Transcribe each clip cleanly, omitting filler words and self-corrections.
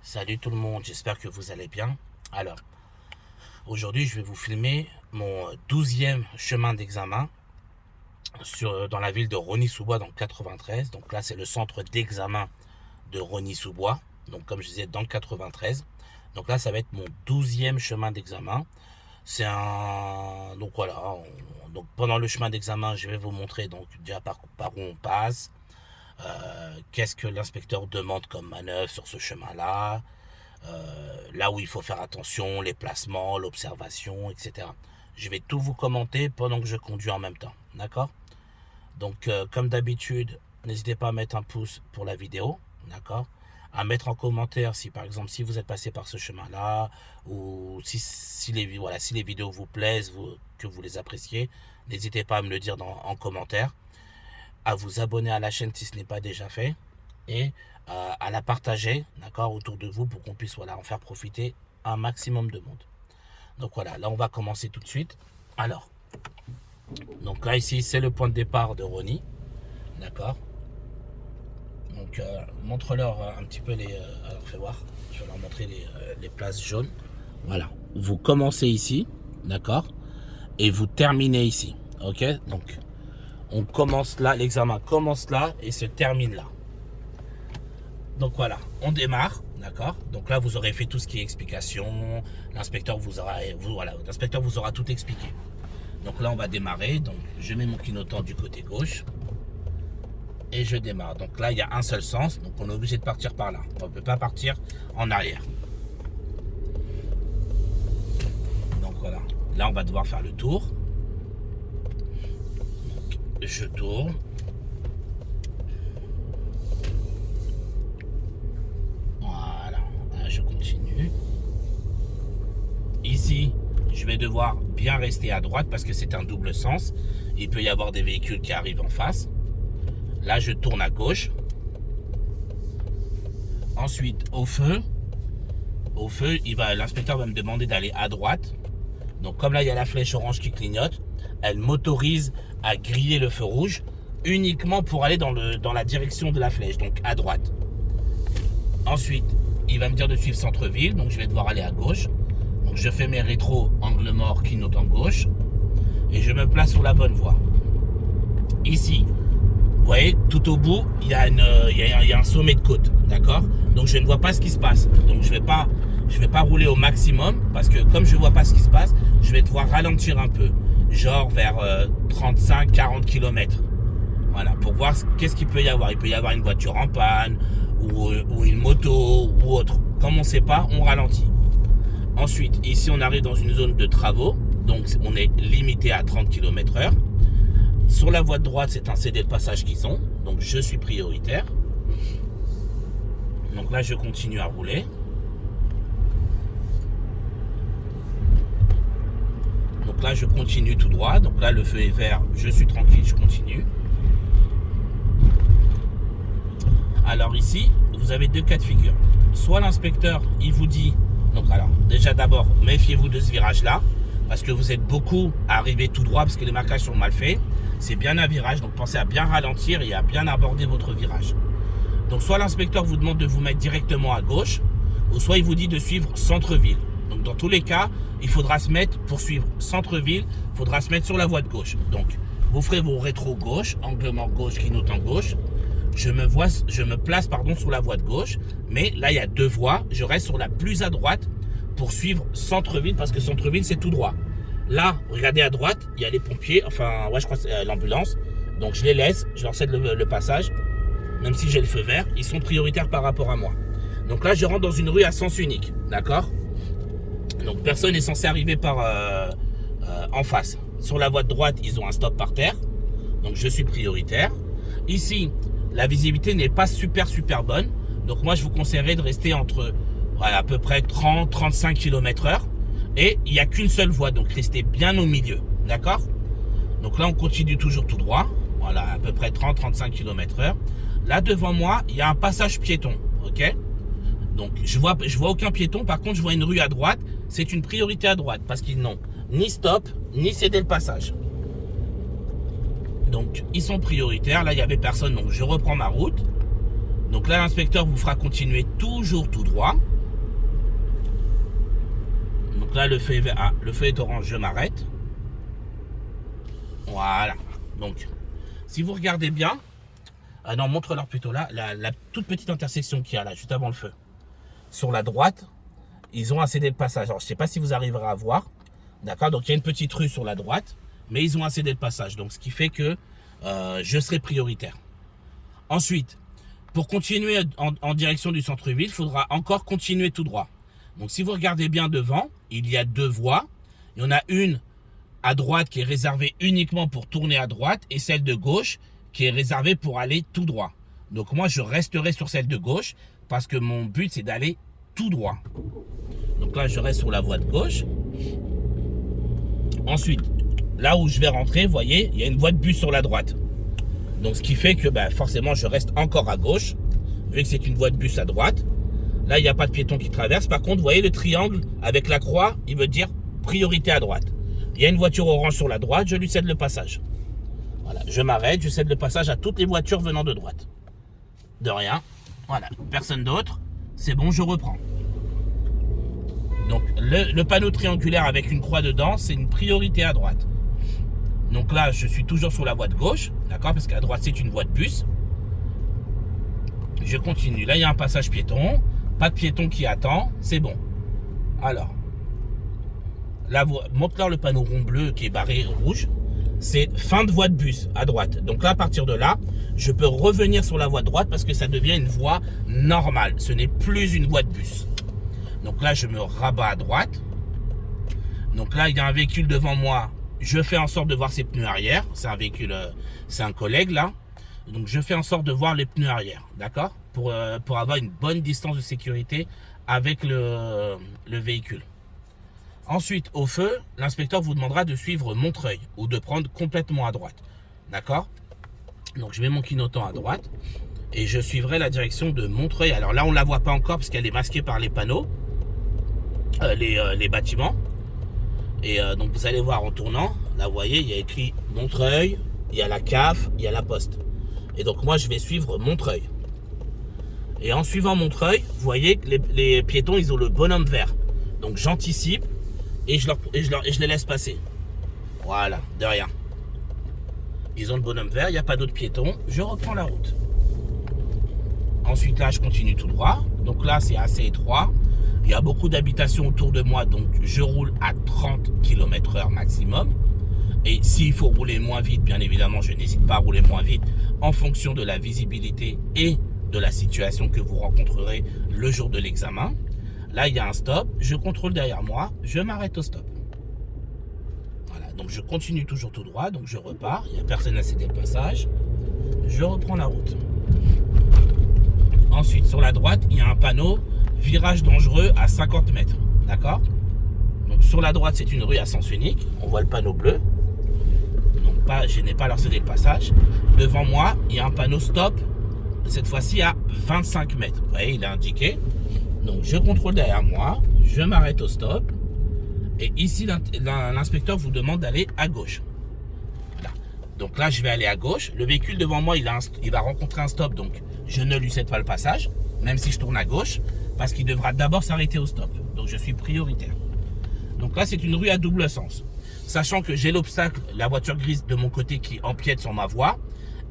Salut tout le monde, j'espère que vous allez bien. Alors, aujourd'hui je vais vous filmer mon 12e chemin d'examen dans la ville de Rosny-sous-Bois dans le 93. Donc là c'est le centre d'examen de Rosny-sous-Bois, donc comme je disais dans le 93. Donc là ça va être mon 12e chemin d'examen. Donc voilà, donc pendant le chemin d'examen je vais vous montrer donc déjà par où on passe. Qu'est-ce que l'inspecteur demande comme manœuvre sur ce chemin-là, là où il faut faire attention, les placements, l'observation, etc. Je vais tout vous commenter pendant que je conduis en même temps, d'accord? Donc, comme d'habitude, n'hésitez pas à mettre un pouce pour la vidéo, d'accord? À mettre en commentaire si, par exemple, si vous êtes passé par ce chemin-là, ou si les vidéos vous plaisent, que vous les appréciez, n'hésitez pas à me le dire en commentaire, à vous abonner à la chaîne si ce n'est pas déjà fait, et à la partager, d'accord, autour de vous pour qu'on puisse en faire profiter un maximum de monde. Donc voilà, là on va commencer tout de suite. Alors, donc là ici c'est le point de départ de Rosny, d'accord. Donc montre-leur un petit peu alors fais voir, je vais leur montrer les places jaunes. Voilà, vous commencez ici, d'accord, et vous terminez ici, ok. Donc on commence là, l'examen commence là et se termine là. Donc voilà, on démarre, d'accord. Donc là, vous aurez fait tout ce qui est explication. L'inspecteur vous aura tout expliqué. Donc là, on va démarrer. Donc je mets mon clignotant du côté gauche et je démarre. Donc là, il y a un seul sens. Donc on est obligé de partir par là. On ne peut pas partir en arrière. Donc voilà. Là, on va devoir faire le tour. Donc, je tourne. Je continue. Ici, je vais devoir bien rester à droite parce que c'est un double sens. Il peut y avoir des véhicules qui arrivent en face. Là, je tourne à gauche. Ensuite, au feu, l'inspecteur va me demander d'aller à droite. Donc, comme là, il y a la flèche orange qui clignote, elle m'autorise à griller le feu rouge uniquement pour aller dans la direction de la flèche, donc à droite. Ensuite, il va me dire de suivre centre-ville, donc je vais devoir aller à gauche. Donc je fais mes rétros angle mort qui note en gauche et je me place sur la bonne voie. Ici, vous voyez, tout au bout, il y a un sommet de côte, d'accord? Donc je ne vois pas ce qui se passe. Donc je vais pas rouler au maximum parce que comme je ne vois pas ce qui se passe, je vais devoir ralentir un peu, genre vers 35-40 km. Voilà, pour voir qu'est-ce qu'il peut y avoir. Il peut y avoir une voiture en panne ou une moto ou autre. Comme on ne sait pas, on ralentit. Ensuite, ici, on arrive dans une zone de travaux. Donc, on est limité à 30 km/h. Sur la voie de droite, c'est un CD de passage qu'ils ont. Donc, je suis prioritaire. Donc là, je continue à rouler. Donc là, je continue tout droit. Donc là, le feu est vert. Je suis tranquille, je continue. Alors ici, vous avez deux cas de figure. Soit l'inspecteur, il vous dit, donc alors déjà d'abord, méfiez-vous de ce virage-là, parce que vous êtes beaucoup à arriver tout droit, parce que les marquages sont mal faits. C'est bien un virage, donc pensez à bien ralentir et à bien aborder votre virage. Donc soit l'inspecteur vous demande de vous mettre directement à gauche, ou soit il vous dit de suivre centre-ville. Donc dans tous les cas, il faudra se mettre, pour suivre centre-ville, il faudra se mettre sur la voie de gauche. Donc vous ferez vos rétros gauche, angle mort gauche, clignote en gauche. Je me place sur la voie de gauche, mais là il y a deux voies, je reste sur la plus à droite pour suivre centre-ville, parce que centre-ville c'est tout droit. Là, regardez à droite, il y a les pompiers, je crois que c'est l'ambulance, donc je les laisse, je leur cède le passage, même si j'ai le feu vert, ils sont prioritaires par rapport à moi. Donc là, je rentre dans une rue à sens unique, d'accord? Donc personne n'est censé arriver en face. Sur la voie de droite, ils ont un stop par terre, donc je suis prioritaire. Ici, la visibilité n'est pas super bonne. Donc moi, je vous conseillerais de rester entre à peu près 30-35 km/h. Et il n'y a qu'une seule voie. Donc restez bien au milieu. D'accord? Donc là, on continue toujours tout droit. Voilà, à peu près 30-35 km/h. Là, devant moi, il y a un passage piéton. Ok? Donc je vois aucun piéton. Par contre, je vois une rue à droite. C'est une priorité à droite parce qu'ils n'ont ni stop, ni cédé le passage. Donc, ils sont prioritaires. Là, il n'y avait personne, donc je reprends ma route. Donc là, l'inspecteur vous fera continuer toujours tout droit. Donc là, le feu est orange, je m'arrête. Voilà. Donc, si vous regardez bien, ah non, montre-leur plutôt là, la toute petite intersection qu'il y a là, juste avant le feu. Sur la droite, ils ont cédé le passage. Alors, je ne sais pas si vous arriverez à voir. D'accord? Donc, il y a une petite rue sur la droite, mais ils ont cédé le passage. Donc, ce qui fait que je serai prioritaire. Ensuite, pour continuer en direction du centre-ville, il faudra encore continuer tout droit. Donc, si vous regardez bien devant, il y a deux voies. Il y en a une à droite qui est réservée uniquement pour tourner à droite et celle de gauche qui est réservée pour aller tout droit. Donc, moi, je resterai sur celle de gauche parce que mon but, c'est d'aller tout droit. Donc là, je reste sur la voie de gauche. Ensuite, là où je vais rentrer, vous voyez, il y a une voie de bus sur la droite. Donc, ce qui fait que forcément, je reste encore à gauche, vu que c'est une voie de bus à droite. Là, il n'y a pas de piéton qui traverse. Par contre, vous voyez le triangle avec la croix, il veut dire priorité à droite. Il y a une voiture orange sur la droite, je lui cède le passage. Voilà, je m'arrête, je cède le passage à toutes les voitures venant de droite. De rien. Voilà, personne d'autre. C'est bon, je reprends. Donc, le panneau triangulaire avec une croix dedans, c'est une priorité à droite. Donc là, je suis toujours sur la voie de gauche, d'accord? Parce qu'à droite, c'est une voie de bus. Je continue. Là, il y a un passage piéton. Pas de piéton qui attend. C'est bon. Alors, là, montre-leur le panneau rond bleu qui est barré rouge. C'est fin de voie de bus à droite. Donc là, à partir de là, je peux revenir sur la voie de droite parce que ça devient une voie normale. Ce n'est plus une voie de bus. Donc là, je me rabats à droite. Donc là, il y a un véhicule devant moi. Je fais en sorte de voir ses pneus arrière. C'est un véhicule, c'est un collègue là. Donc je fais en sorte de voir les pneus arrière. D'accord? Pour avoir une bonne distance de sécurité avec le véhicule. Ensuite, au feu, l'inspecteur vous demandera de suivre Montreuil ou de prendre complètement à droite. D'accord? Donc, je mets mon clignotant à droite et je suivrai la direction de Montreuil. Alors là, on ne la voit pas encore parce qu'elle est masquée par les panneaux, les bâtiments. Et donc, vous allez voir en tournant, là, vous voyez, il y a écrit Montreuil, il y a la CAF, il y a la Poste. Et donc, moi, je vais suivre Montreuil. Et en suivant Montreuil, vous voyez que les piétons, ils ont le bonhomme vert. Donc, j'anticipe. Et je les laisse passer. Voilà, de rien. Ils ont le bonhomme vert, il n'y a pas d'autres piétons. Je reprends la route. Ensuite, là, je continue tout droit. Donc là, c'est assez étroit. Il y a beaucoup d'habitations autour de moi. Donc, je roule à 30 km/h maximum. Et s'il faut rouler moins vite, bien évidemment, je n'hésite pas à rouler moins vite en fonction de la visibilité et de la situation que vous rencontrerez le jour de l'examen. Là, il y a un stop, je contrôle derrière moi, je m'arrête au stop. Voilà, donc je continue toujours tout droit, donc je repars, il n'y a personne à céder le passage. Je reprends la route. Ensuite, sur la droite, il y a un panneau virage dangereux à 50 mètres. D'accord? Donc sur la droite, c'est une rue à sens unique. On voit le panneau bleu. Donc je n'ai pas à leur céder le passage. Devant moi, il y a un panneau stop, cette fois-ci à 25 mètres. Vous voyez, il est indiqué. Donc, je contrôle derrière moi, je m'arrête au stop. Et ici, l'inspecteur vous demande d'aller à gauche. Voilà. Donc là, je vais aller à gauche. Le véhicule devant moi, il va rencontrer un stop. Donc, je ne lui cède pas le passage, même si je tourne à gauche, parce qu'il devra d'abord s'arrêter au stop. Donc, je suis prioritaire. Donc là, c'est une rue à double sens. Sachant que j'ai l'obstacle, la voiture grise de mon côté qui empiète sur ma voie,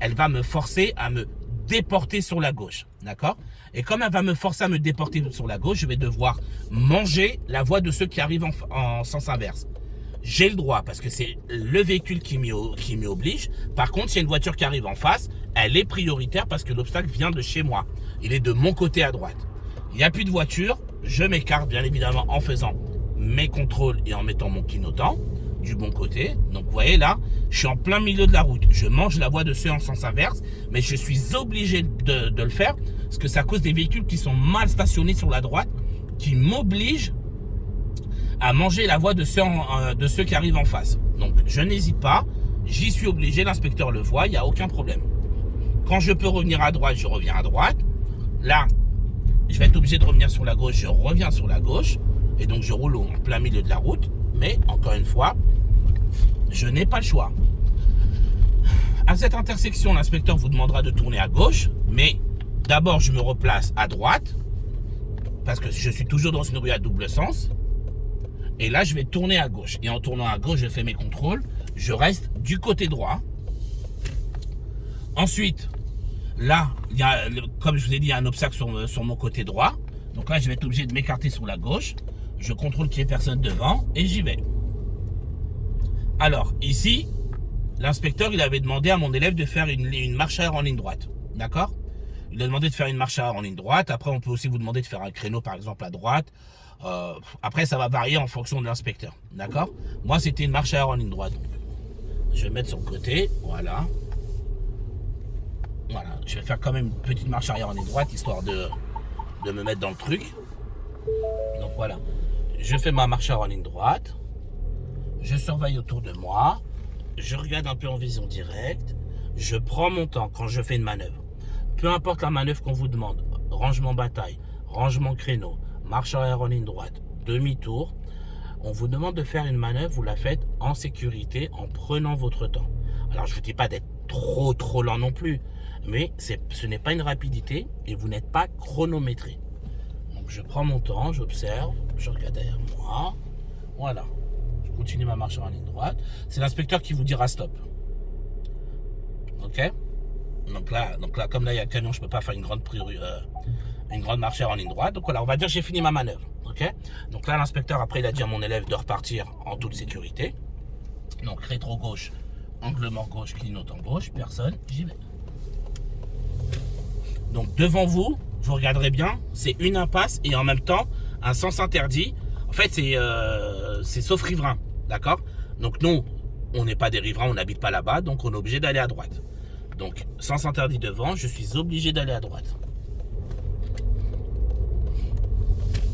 elle va me forcer à me déporter sur la gauche, d'accord? Et comme elle va me forcer à me déporter sur la gauche, je vais devoir manger la voie de ceux qui arrivent en sens inverse. J'ai le droit parce que c'est le véhicule qui m'y oblige. Par contre, s'il y a une voiture qui arrive en face, elle est prioritaire parce que l'obstacle vient de chez moi. Il est de mon côté à droite. Il n'y a plus de voiture, je m'écarte bien évidemment en faisant mes contrôles et en mettant mon clignotant du bon côté. Donc vous voyez là, je suis en plein milieu de la route. Je mange la voie de ceux en sens inverse, mais je suis obligé de le faire parce que c'est à cause des véhicules qui sont mal stationnés sur la droite qui m'obligent à manger la voie de ceux qui arrivent en face. Donc je n'hésite pas, j'y suis obligé, l'inspecteur le voit, il n'y a aucun problème. Quand je peux revenir à droite, je reviens à droite. Là, je vais être obligé de revenir sur la gauche, je reviens sur la gauche. Et donc je roule en plein milieu de la route. Mais encore une fois, je n'ai pas le choix. À cette intersection, l'inspecteur vous demandera de tourner à gauche. Mais d'abord, je me replace à droite. Parce que je suis toujours dans une rue à double sens. Et là, je vais tourner à gauche. Et en tournant à gauche, je fais mes contrôles. Je reste du côté droit. Ensuite, là, il y a, comme je vous ai dit, il y a un obstacle sur mon côté droit. Donc là, je vais être obligé de m'écarter sur la gauche. Je contrôle qu'il n'y ait personne devant et j'y vais. Alors, ici, l'inspecteur, il avait demandé à mon élève de faire une marche arrière en ligne droite. D'accord? Il a demandé de faire une marche arrière en ligne droite. Après, on peut aussi vous demander de faire un créneau, par exemple, à droite. Après, ça va varier en fonction de l'inspecteur. D'accord? Moi, c'était une marche arrière en ligne droite. Donc, je vais mettre sur le côté. Voilà. Voilà. Je vais faire quand même une petite marche arrière en ligne droite, histoire de me mettre dans le truc. Donc, voilà. Je fais ma marche arrière en ligne droite. Je surveille autour de moi. Je regarde un peu en vision directe. Je prends mon temps quand je fais une manœuvre. Peu importe la manœuvre qu'on vous demande. Rangement bataille, rangement créneau, marche arrière en ligne droite, demi-tour. On vous demande de faire une manœuvre, vous la faites en sécurité, en prenant votre temps. Alors, je ne vous dis pas d'être trop lent non plus. Mais ce n'est pas une rapidité et vous n'êtes pas chronométré. Donc, je prends mon temps, j'observe, je regarde derrière moi. Voilà. Je continue ma marche en ligne droite. C'est l'inspecteur qui vous dira stop. Ok? Donc là, comme là, il y a un camion, je ne peux pas faire une grande marche en ligne droite. Donc voilà, on va dire que j'ai fini ma manœuvre. Ok? Donc là, l'inspecteur, après, il a dit à mon élève de repartir en toute sécurité. Donc rétro gauche, angle mort gauche, clignotant gauche, personne, j'y vais. Donc devant vous, vous regarderez bien, c'est une impasse et en même temps un sens interdit. En fait, c'est sauf riverain, d'accord? Donc nous, on n'est pas des riverains, on n'habite pas là-bas, donc on est obligé d'aller à droite. Donc sens interdit devant, je suis obligé d'aller à droite.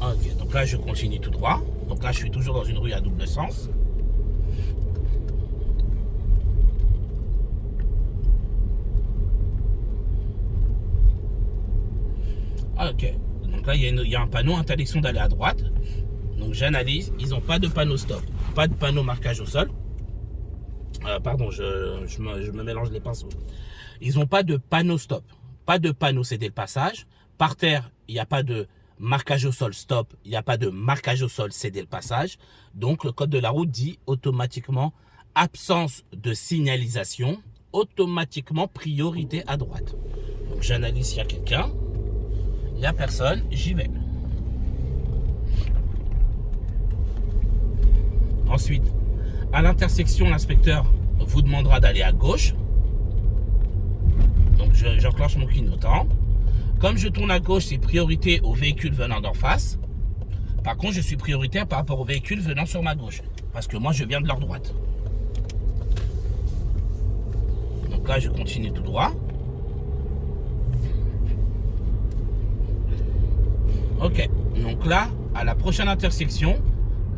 Ok, donc là je continue tout droit. Donc là je suis toujours dans une rue à double sens. Ok, donc là il y a un panneau interdiction d'aller à droite. Donc j'analyse, ils n'ont pas de panneau stop, pas de panneau marquage au sol. Pardon, je me mélange les pinceaux. Ils n'ont pas de panneau stop, pas de panneau céder le passage. Par terre, il n'y a pas de marquage au sol stop, il n'y a pas de marquage au sol céder le passage. Donc le code de la route dit automatiquement absence de signalisation, automatiquement priorité à droite. Donc j'analyse s'il y a quelqu'un. Il n'y a personne, j'y vais. Ensuite, à l'intersection, l'inspecteur vous demandera d'aller à gauche. Donc, j'enclenche mon clignotant. Comme je tourne à gauche, c'est priorité aux véhicules venant d'en face. Par contre, je suis prioritaire par rapport aux véhicules venant sur ma gauche. Parce que moi, je viens de leur droite. Donc là, je continue tout droit. Ok, donc là, à la prochaine intersection,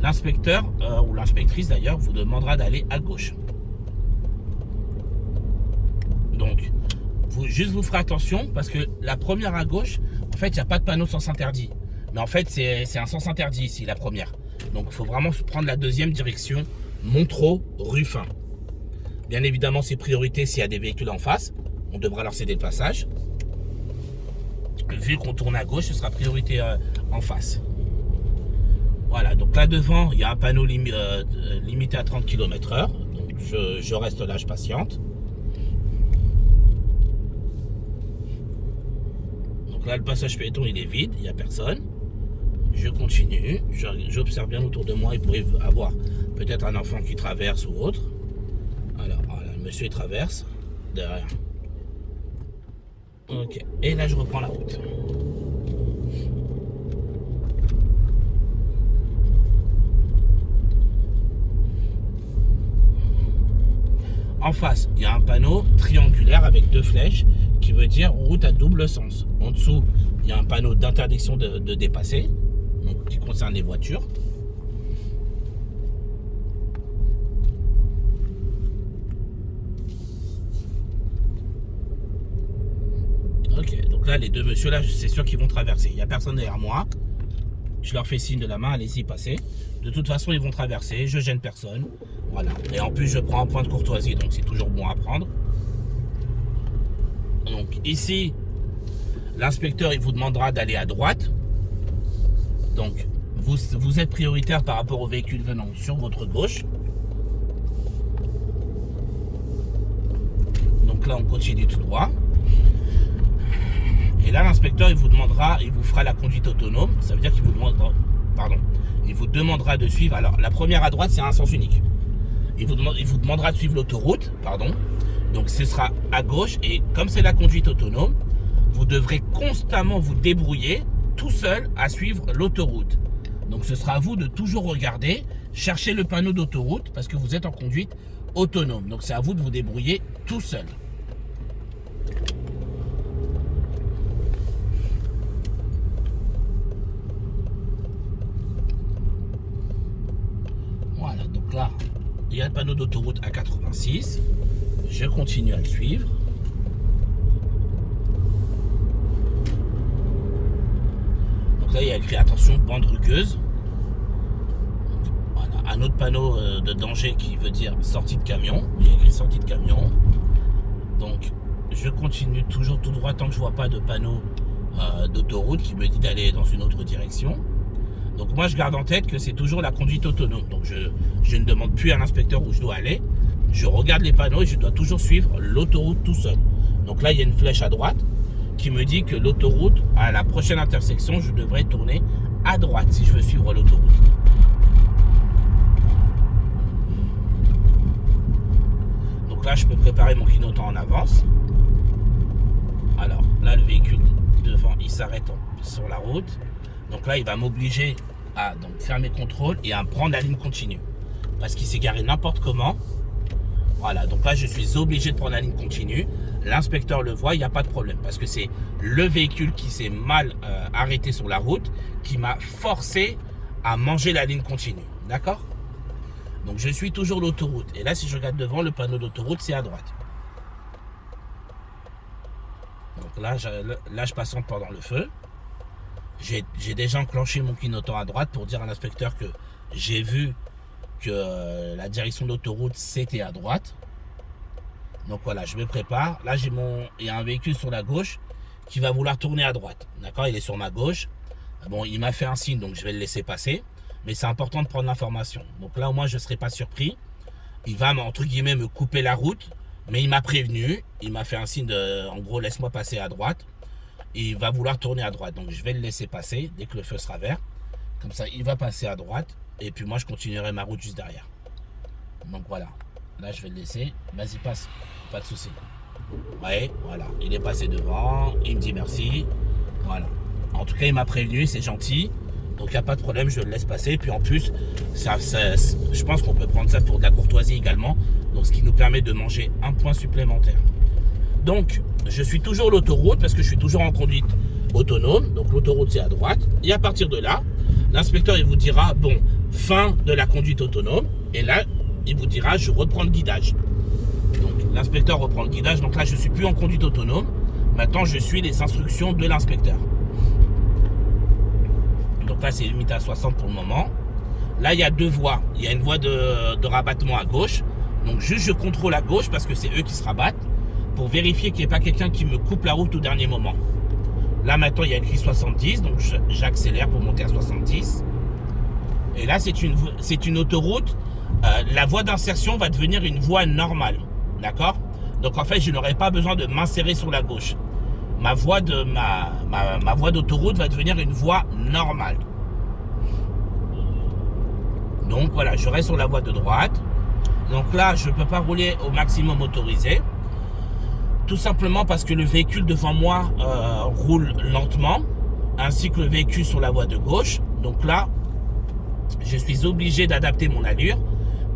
l'inspecteur, ou l'inspectrice d'ailleurs, vous demandera d'aller à gauche. Donc, vous ferez attention parce que la première à gauche, en fait, il n'y a pas de panneau sens interdit. Mais en fait, c'est un sens interdit ici, la première. Donc, il faut vraiment prendre la deuxième direction, Montreux-Ruffin. Bien évidemment, c'est priorité s'il y a des véhicules en face. On devra leur céder le passage. Vu qu'on tourne à gauche, ce sera priorité en face. Voilà, donc là devant, il y a un panneau limité à 30 km/h. Donc je reste là, je patiente. Donc là, le passage piéton, il est vide, il n'y a personne. Je continue, j'observe bien autour de moi. Il pourrait y avoir peut-être un enfant qui traverse ou autre. Alors, voilà, le monsieur il traverse derrière. Ok, et là je reprends la route. En face, il y a un panneau triangulaire avec deux flèches qui veut dire route à double sens. En dessous, il y a un panneau d'interdiction de dépasser, donc qui concerne les voitures. Ok, donc là, les deux messieurs, là, c'est sûr qu'ils vont traverser. Il n'y a personne derrière moi. Je leur fais signe de la main, allez-y, passez. De toute façon, ils vont traverser, je gêne personne. Voilà. Et en plus, je prends un point de courtoisie, donc c'est toujours bon à prendre. Donc ici, l'inspecteur, il vous demandera d'aller à droite. Donc, vous êtes prioritaire par rapport aux véhicules venant sur votre gauche. Donc là, on continue tout droit. Et là, l'inspecteur, il vous fera la conduite autonome. Ça veut dire qu'il vous demandera de suivre. Alors, la première à droite, c'est un sens unique. Il vous demandera de suivre l'autoroute, Donc, ce sera à gauche. Et comme c'est la conduite autonome, vous devrez constamment vous débrouiller tout seul à suivre l'autoroute. Donc, ce sera à vous de toujours regarder, chercher le panneau d'autoroute parce que vous êtes en conduite autonome. Donc, c'est à vous de vous débrouiller tout seul. Voilà, donc là, il y a le panneau d'autoroute à 86. Je continue à le suivre. Donc là, il y a écrit attention, bande rugueuse. Voilà, un autre panneau de danger qui veut dire sortie de camion. Il y a écrit sortie de camion. Donc, je continue toujours tout droit tant que je ne vois pas de panneau d'autoroute qui me dit d'aller dans une autre direction. Donc moi je garde en tête que c'est toujours la conduite autonome. Donc je ne demande plus à l'inspecteur où je dois aller. Je regarde les panneaux et je dois toujours suivre l'autoroute tout seul. Donc là il y a une flèche à droite qui me dit que l'autoroute, à la prochaine intersection, je devrais tourner à droite si je veux suivre l'autoroute. Donc là je peux préparer mon clignotant en avance. Alors là le véhicule devant il s'arrête sur la route. Donc là, il va m'obliger à faire mes contrôles et à prendre la ligne continue. Parce qu'il s'est garé n'importe comment. Voilà, donc là, je suis obligé de prendre la ligne continue. L'inspecteur le voit, il n'y a pas de problème. Parce que c'est le véhicule qui s'est mal arrêté sur la route qui m'a forcé à manger la ligne continue. D'accord? Donc, je suis toujours l'autoroute. Et là, si je regarde devant, le panneau d'autoroute, c'est à droite. Donc là, je patiente pendant le feu. J'ai déjà enclenché mon clignotant à droite pour dire à l'inspecteur que j'ai vu que la direction de l'autoroute c'était à droite. Donc voilà, je me prépare. Là, il y a un véhicule sur la gauche qui va vouloir tourner à droite. D'accord, il est sur ma gauche. Bon, il m'a fait un signe, donc je vais le laisser passer. Mais c'est important de prendre l'information. Donc là, au moins, je ne serai pas surpris. Il va, entre guillemets, me couper la route. Mais il m'a prévenu. Il m'a fait un signe de, en gros, laisse-moi passer à droite. Et il va vouloir tourner à droite. Donc je vais le laisser passer dès que le feu sera vert. Comme ça, il va passer à droite. Et puis moi, je continuerai ma route juste derrière. Donc voilà. Là, je vais le laisser. Vas-y, passe. Pas de souci. Ouais, voilà. Il est passé devant. Il me dit merci. Voilà. En tout cas, il m'a prévenu. C'est gentil. Donc il n'y a pas de problème. Je le laisse passer. Et puis en plus, je pense qu'on peut prendre ça pour de la courtoisie également. Donc ce qui nous permet de manger un point supplémentaire. Donc, je suis toujours l'autoroute parce que je suis toujours en conduite autonome. Donc, l'autoroute, c'est à droite. Et à partir de là, l'inspecteur, il vous dira, bon, fin de la conduite autonome. Et là, il vous dira, je reprends le guidage. Donc, l'inspecteur reprend le guidage. Donc là, je ne suis plus en conduite autonome. Maintenant, je suis les instructions de l'inspecteur. Donc là, c'est limité à 60 pour le moment. Là, il y a deux voies. Il y a une voie de rabattement à gauche. Donc, juste, je contrôle à gauche parce que c'est eux qui se rabattent, pour vérifier qu'il n'y ait pas quelqu'un qui me coupe la route au dernier moment. Là maintenant il y a écrit 70, donc j'accélère pour monter à 70. Et là c'est une autoroute, la voie d'insertion va devenir une voie normale. D'accord? Donc en fait je n'aurai pas besoin de m'insérer sur la gauche. Ma voie d'autoroute va devenir une voie normale. Donc voilà, je reste sur la voie de droite. Donc là je ne peux pas rouler au maximum autorisé. Tout simplement parce que le véhicule devant moi roule lentement, ainsi que le véhicule sur la voie de gauche. Donc là, je suis obligé d'adapter mon allure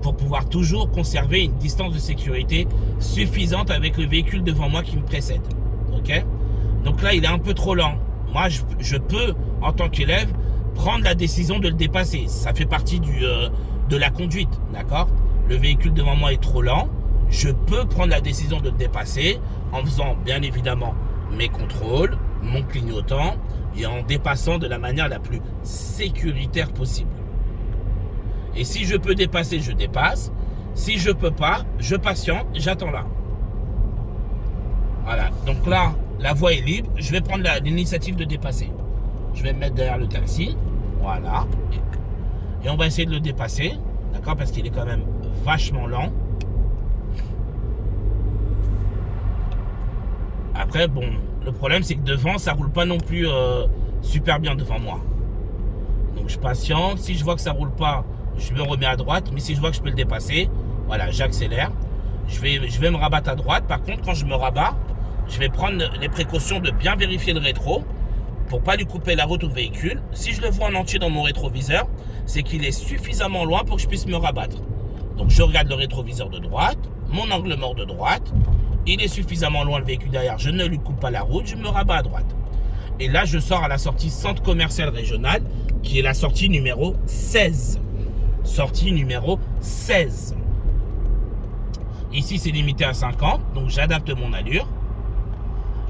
pour pouvoir toujours conserver une distance de sécurité suffisante avec le véhicule devant moi qui me précède. Ok? Donc là, il est un peu trop lent. Moi, je peux, en tant qu'élève, prendre la décision de le dépasser. Ça fait partie de la conduite, d'accord? Le véhicule devant moi est trop lent. Je peux prendre la décision de le dépasser en faisant bien évidemment mes contrôles, mon clignotant et en dépassant de la manière la plus sécuritaire possible. Et si je peux dépasser, je dépasse. Si je peux pas, je patiente, j'attends là. Voilà, donc là, la voie est libre. Je vais prendre l'initiative de dépasser. Je vais me mettre derrière le taxi. Voilà. Et on va essayer de le dépasser. D'accord? Parce qu'il est quand même vachement lent. Après, bon, le problème, c'est que devant, ça roule pas non plus super bien devant moi. Donc, je patiente. Si je vois que ça roule pas, je me remets à droite. Mais si je vois que je peux le dépasser, voilà, j'accélère. Je vais me rabattre à droite. Par contre, quand je me rabats, je vais prendre les précautions de bien vérifier le rétro pour pas lui couper la route au véhicule. Si je le vois en entier dans mon rétroviseur, c'est qu'il est suffisamment loin pour que je puisse me rabattre. Donc, je regarde le rétroviseur de droite, mon angle mort de droite. Il est suffisamment loin le véhicule derrière, je ne lui coupe pas la route, je me rabats à droite. Et là, je sors à la sortie centre commercial régional, qui est la sortie numéro 16. Sortie numéro 16. Ici, c'est limité à 50, donc j'adapte mon allure.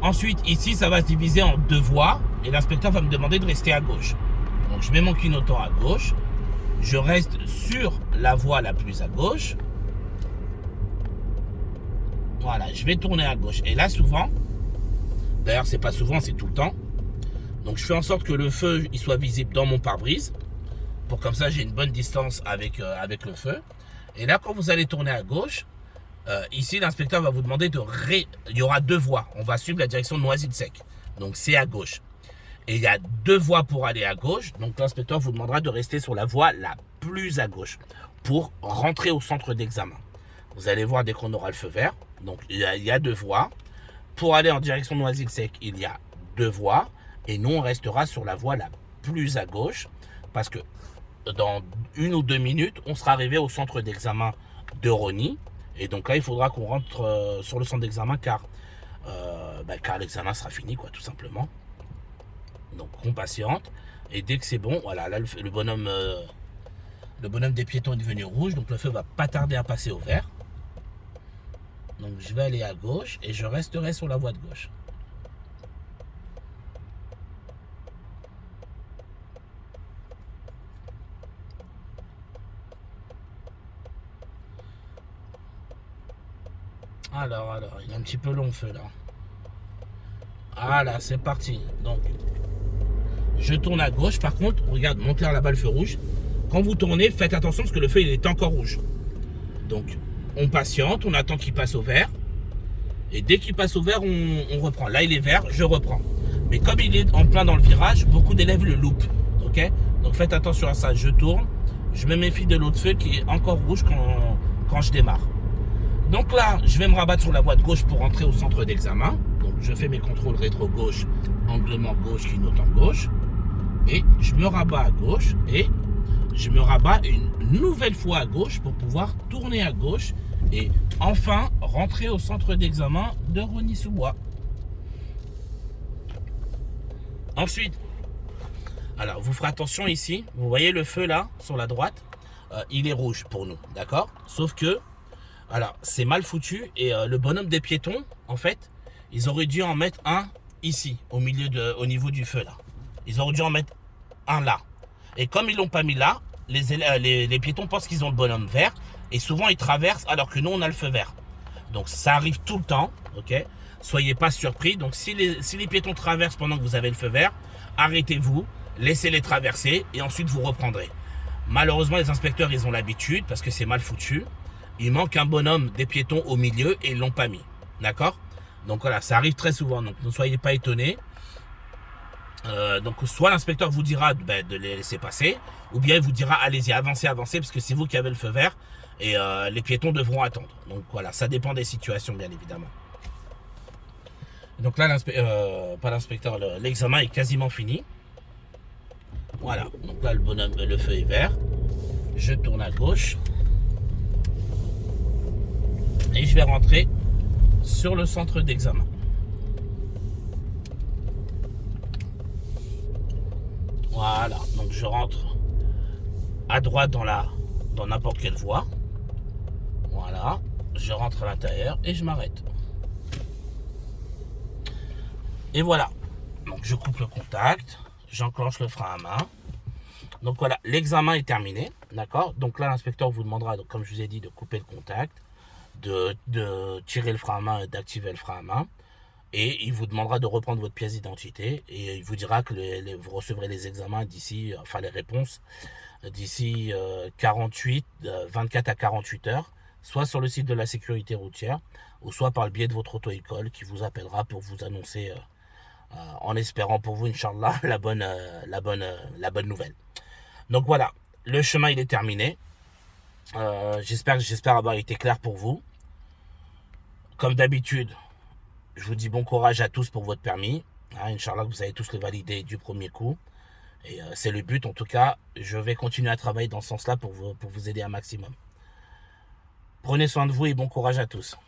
Ensuite, ici, ça va se diviser en 2 voies, et l'inspecteur va me demander de rester à gauche. Donc, je mets mon clignotant à gauche, je reste sur la voie la plus à gauche. Voilà, je vais tourner à gauche. Et là, souvent, d'ailleurs, c'est pas souvent, c'est tout le temps. Donc, je fais en sorte que le feu il soit visible dans mon pare-brise. Pour comme ça, j'ai une bonne distance avec le feu. Et là, quand vous allez tourner à gauche, ici, l'inspecteur va vous demander il y aura 2 voies. On va suivre la direction de Noisy-le-Sec. Donc, c'est à gauche. Et il y a 2 voies pour aller à gauche. Donc, l'inspecteur vous demandera de rester sur la voie la plus à gauche pour rentrer au centre d'examen. Vous allez voir dès qu'on aura le feu vert. Donc, il y a 2 voies. Pour aller en direction de Noisy-le-Sec, il y a 2 voies. Et nous, on restera sur la voie la plus à gauche. Parce que dans 1 ou 2 minutes, on sera arrivé au centre d'examen de Rosny. Et donc là, il faudra qu'on rentre sur le centre d'examen car l'examen sera fini, quoi, tout simplement. Donc, on patiente. Et dès que c'est bon, voilà, là, le bonhomme des piétons est devenu rouge. Donc, le feu va pas tarder à passer au vert. Donc, je vais aller à gauche et je resterai sur la voie de gauche. Alors, il est un petit peu long le feu là. Voilà, c'est parti. Donc, je tourne à gauche. Par contre, regarde, monte là là-bas le feu rouge. Quand vous tournez, faites attention parce que le feu il est encore rouge. Donc, on patiente, on attend qu'il passe au vert. Et dès qu'il passe au vert, on reprend. Là, il est vert, je reprends. Mais comme il est en plein dans le virage, beaucoup d'élèves le loupent. Ok? Donc, faites attention à ça. Je tourne. Je me méfie de l'autre feu qui est encore rouge quand je démarre. Donc là, je vais me rabattre sur la voie de gauche pour rentrer au centre d'examen. Donc, je fais mes contrôles rétro-gauche, anglement gauche, clignotant gauche. Et je me rabats à gauche et je me rabats une nouvelle fois à gauche pour pouvoir tourner à gauche et enfin rentrer au centre d'examen de Rosny-sous-Bois. Ensuite, alors vous ferez attention ici, vous voyez le feu là sur la droite, il est rouge pour nous, d'accord? Sauf que, alors c'est mal foutu et le bonhomme des piétons, en fait, ils auraient dû en mettre un ici, au niveau du feu là. Ils auraient dû en mettre un là. Et comme ils l'ont pas mis là, les piétons pensent qu'ils ont le bonhomme vert et souvent ils traversent alors que nous on a le feu vert. Donc ça arrive tout le temps, ok? Soyez pas surpris. Donc si les piétons traversent pendant que vous avez le feu vert, arrêtez-vous, laissez-les traverser et ensuite vous reprendrez. Malheureusement les inspecteurs ils ont l'habitude parce que c'est mal foutu. Il manque un bonhomme des piétons au milieu et ils l'ont pas mis, d'accord? Donc voilà, ça arrive très souvent. Donc ne soyez pas étonnés. Donc soit l'inspecteur vous dira de les laisser passer, ou bien il vous dira allez-y, avancez, parce que c'est vous qui avez le feu vert et les piétons devront attendre. Donc voilà, ça dépend des situations bien évidemment. Donc là, pas l'inspecteur, l'examen est quasiment fini. Voilà, donc là le feu est vert. Je tourne à gauche et je vais rentrer sur le centre d'examen. Voilà, donc je rentre à droite dans n'importe quelle voie. Voilà, je rentre à l'intérieur et je m'arrête. Et voilà, donc je coupe le contact, j'enclenche le frein à main. Donc voilà, l'examen est terminé, d'accord? Donc là, l'inspecteur vous demandera, donc, comme je vous ai dit, de couper le contact, de tirer le frein à main et d'activer le frein à main. Et il vous demandera de reprendre votre pièce d'identité et il vous dira que vous recevrez les examens d'ici, enfin les réponses, d'ici 24 à 48 heures, soit sur le site de la sécurité routière, ou soit par le biais de votre auto-école qui vous appellera pour vous annoncer, en espérant pour vous, Inch'Allah, la bonne nouvelle. Donc voilà, le chemin il est terminé. J'espère avoir été clair pour vous. Comme d'habitude, je vous dis bon courage à tous pour votre permis. Inch'Allah, que vous allez tous le valider du premier coup. Et c'est le but, en tout cas. Je vais continuer à travailler dans ce sens-là pour vous aider un maximum. Prenez soin de vous et bon courage à tous.